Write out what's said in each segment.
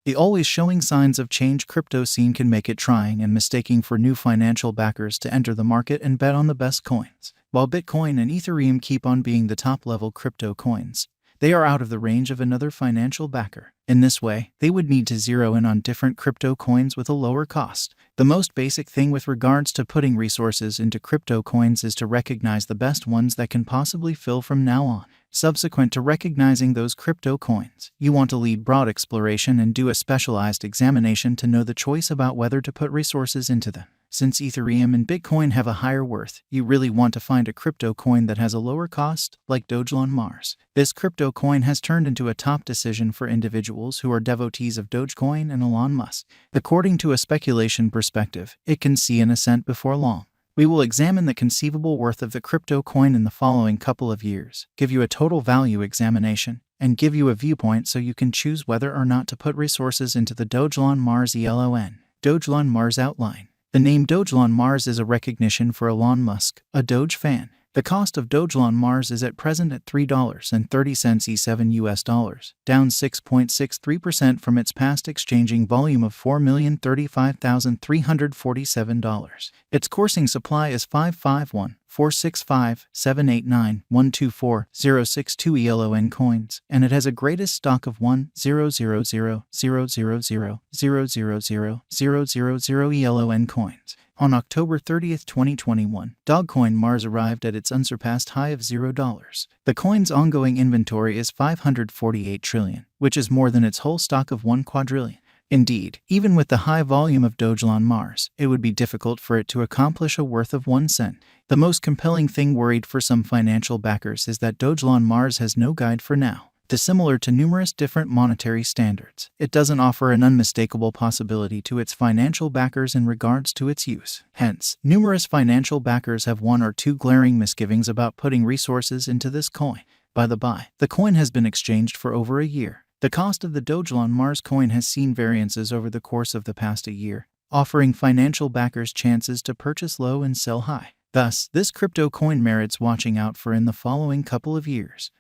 The always showing signs of change crypto scene can make it trying and mistaking for new financial backers to enter the market and bet on the best coins. While Bitcoin and Ethereum keep on being the top-level crypto coins, they are out of the range of another financial backer. In this way, they would need to zero in on different crypto coins with a lower cost. The most basic thing with regards to putting resources into crypto coins is to recognize the best ones that can possibly fill from now on. Subsequent to recognizing those crypto coins, you want to lead broad exploration and do a specialized examination to know the choice about whether to put resources into them. Since Ethereum and Bitcoin have a higher worth, you really want to find a crypto coin that has a lower cost, like Dogelon Mars. This crypto coin has turned into a top decision for individuals who are devotees of Dogecoin and Elon Musk. According to a speculation perspective, it can see an ascent before long. We will examine the conceivable worth of the crypto coin in the following couple of years, give you a total value examination, and give you a viewpoint so you can choose whether or not to put resources into the Dogelon Mars ELON. Dogelon Mars outline. The name Dogelon Mars is a recognition for Elon Musk, a Doge fan. The cost of Dogelon Mars is at present at $3.30 E7 US dollars, down 6.63% from its past exchanging volume of $4,035,347. Its coursing supply is 551,465,789,124,062 ELON coins, and it has a greatest stock of 1,000,000,000,000,000 ELON coins. On October 30, 2021, Dogecoin Mars arrived at its unsurpassed high of $0. The coin's ongoing inventory is 548 trillion, which is more than its whole stock of 1 quadrillion. Indeed, even with the high volume of Dogelon Mars, it would be difficult for it to accomplish a worth of 1 cent. The most compelling thing worried for some financial backers is that Dogelon Mars has no guide for now. Dissimilar to numerous different monetary standards, it doesn't offer an unmistakable possibility to its financial backers in regards to its use. Hence, numerous financial backers have 1 or 2 glaring misgivings about putting resources into this coin. By the by, the coin has been exchanged for over a year. The cost of the Dogelon Mars coin has seen variances over the course of the past a year, offering financial backers chances to purchase low and sell high. Thus, this crypto coin merits watching out for in the following couple of years.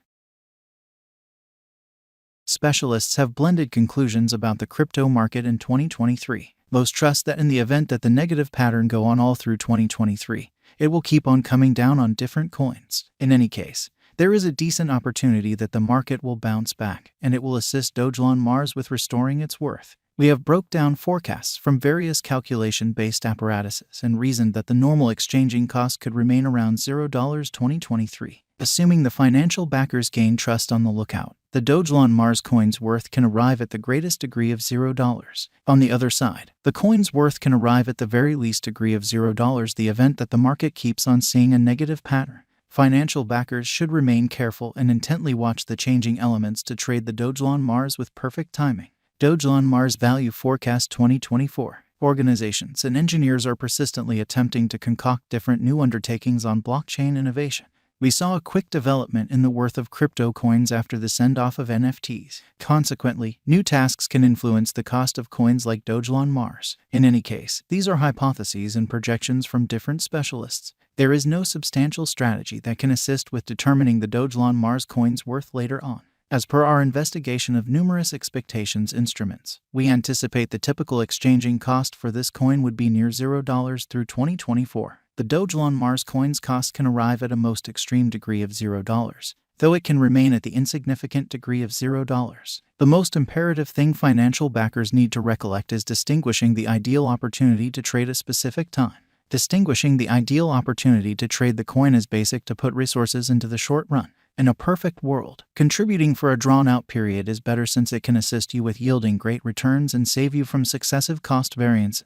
Specialists have blended conclusions about the crypto market in 2023. Most trust that in the event that the negative pattern go on all through 2023, it will keep on coming down on different coins. In any case, there is a decent opportunity that the market will bounce back, and it will assist Dogelon Mars with restoring its worth. We have broke down forecasts from various calculation-based apparatuses and reasoned that the normal exchanging cost could remain around $0 2023. Assuming the financial backers gain trust on the lookout, the Dogelon Mars coin's worth can arrive at the greatest degree of $0. On the other side, the coin's worth can arrive at the very least degree of $0 the event that the market keeps on seeing a negative pattern. Financial backers should remain careful and intently watch the changing elements to trade the Dogelon Mars with perfect timing. Dogelon Mars Value Forecast 2024. Organizations and engineers are persistently attempting to concoct different new undertakings on blockchain innovation. We saw a quick development in the worth of crypto coins after the send-off of NFTs. Consequently, new tasks can influence the cost of coins like Dogelon Mars. In any case, these are hypotheses and projections from different specialists. There is no substantial strategy that can assist with determining the Dogelon Mars coin's worth later on. As per our investigation of numerous expectations instruments, we anticipate the typical exchanging cost for this coin would be near $0 through 2024. The Dogelon Mars coin's cost can arrive at a most extreme degree of $0, though it can remain at the insignificant degree of $0. The most imperative thing financial backers need to recollect is distinguishing the ideal opportunity to trade a specific time. Distinguishing the ideal opportunity to trade the coin is basic to put resources into the short run. In a perfect world, contributing for a drawn-out period is better since it can assist you with yielding great returns and save you from successive cost variance.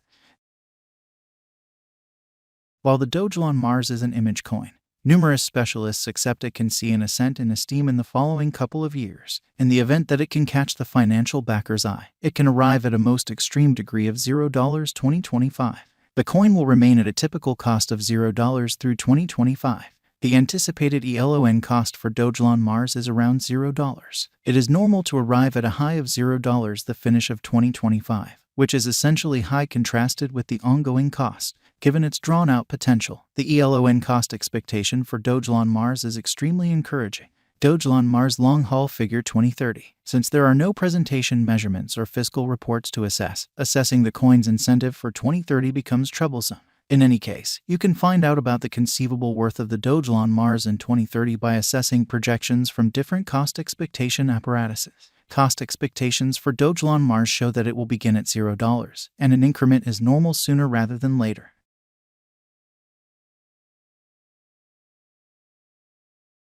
While the Dogelon Mars is an image coin, numerous specialists accept it can see an ascent in esteem in the following couple of years. In the event that it can catch the financial backer's eye, it can arrive at a most extreme degree of $0 2025. The coin will remain at a typical cost of $0 through 2025. The anticipated ELON cost for Dogelon Mars is around $0. It is normal to arrive at a high of $0 the finish of 2025, which is essentially high contrasted with the ongoing cost. Given its drawn-out potential, the ELON cost expectation for Dogelon Mars is extremely encouraging. Dogelon Mars Long Haul Figure 2030. Since there are no presentation measurements or fiscal reports to assess, assessing the coin's incentive for 2030 becomes troublesome. In any case, you can find out about the conceivable worth of the Dogelon Mars in 2030 by assessing projections from different cost expectation apparatuses. Cost expectations for Dogelon Mars show that it will begin at $0, and an increment is normal sooner rather than later.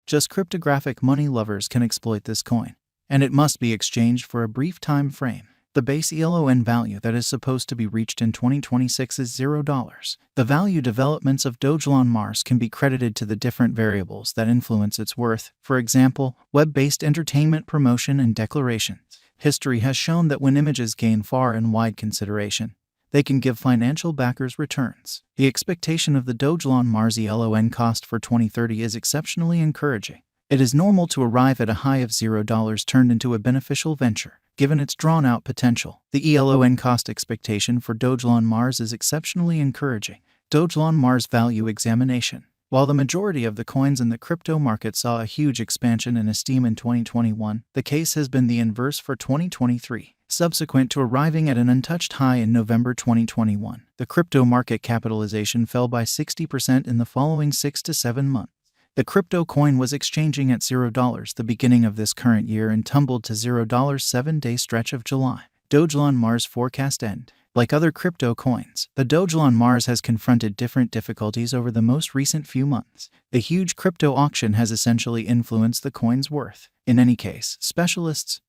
Just cryptographic money lovers can exploit this coin, and it must be exchanged for a brief time frame. The base elon value that is supposed to be reached in 2026 is $0. The value developments of Dogelon Mars can be credited to the different variables that influence its worth, for example, web-based entertainment promotion and declarations. History has shown that when images gain far and wide consideration, they can give financial backers returns. The expectation of the Dogelon Mars elon cost for 2030 is exceptionally encouraging. It is normal to arrive at a high of $0 turned into a beneficial venture, given its drawn-out potential. The elon cost expectation for Dogelon Mars is exceptionally encouraging. Dogelon Mars value examination. While the majority of the coins in the crypto market saw a huge expansion in esteem in 2021, the case has been the inverse for 2023. Subsequent to arriving at an untouched high in November 2021, the crypto market capitalization fell by 60% in the following 6 to 7 months. The crypto coin was exchanging at $0 the beginning of this current year and tumbled to $0 7-day stretch of July. Dogelon Mars forecast end. Like other crypto coins, the Dogelon Mars has confronted different difficulties over the most recent few months. The huge crypto auction has essentially influenced the coin's worth. In any case, specialists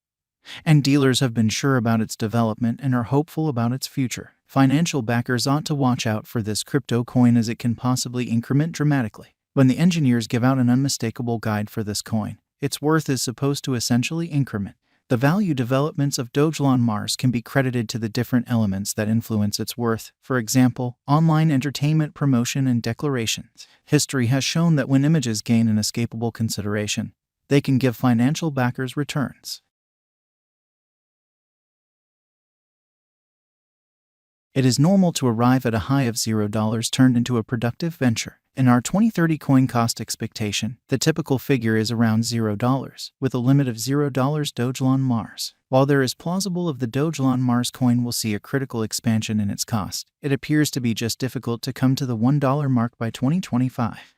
and dealers have been sure about its development and are hopeful about its future. Financial backers ought to watch out for this crypto coin as it can possibly increment dramatically. When the engineers give out an unmistakable guide for this coin, its worth is supposed to essentially increment. The value developments of Dogelon Mars can be credited to the different elements that influence its worth, for example, online entertainment promotion and declarations. History has shown that when images gain inescapable consideration, they can give financial backers returns. It is normal to arrive at a high of $0 turned into a productive venture. In our 2030 coin cost expectation, the typical figure is around $0, with a limit of $0 Dogelon Mars. While there is plausible of the Dogelon Mars coin will see a critical expansion in its cost, it appears to be just difficult to come to the $1 mark by 2025.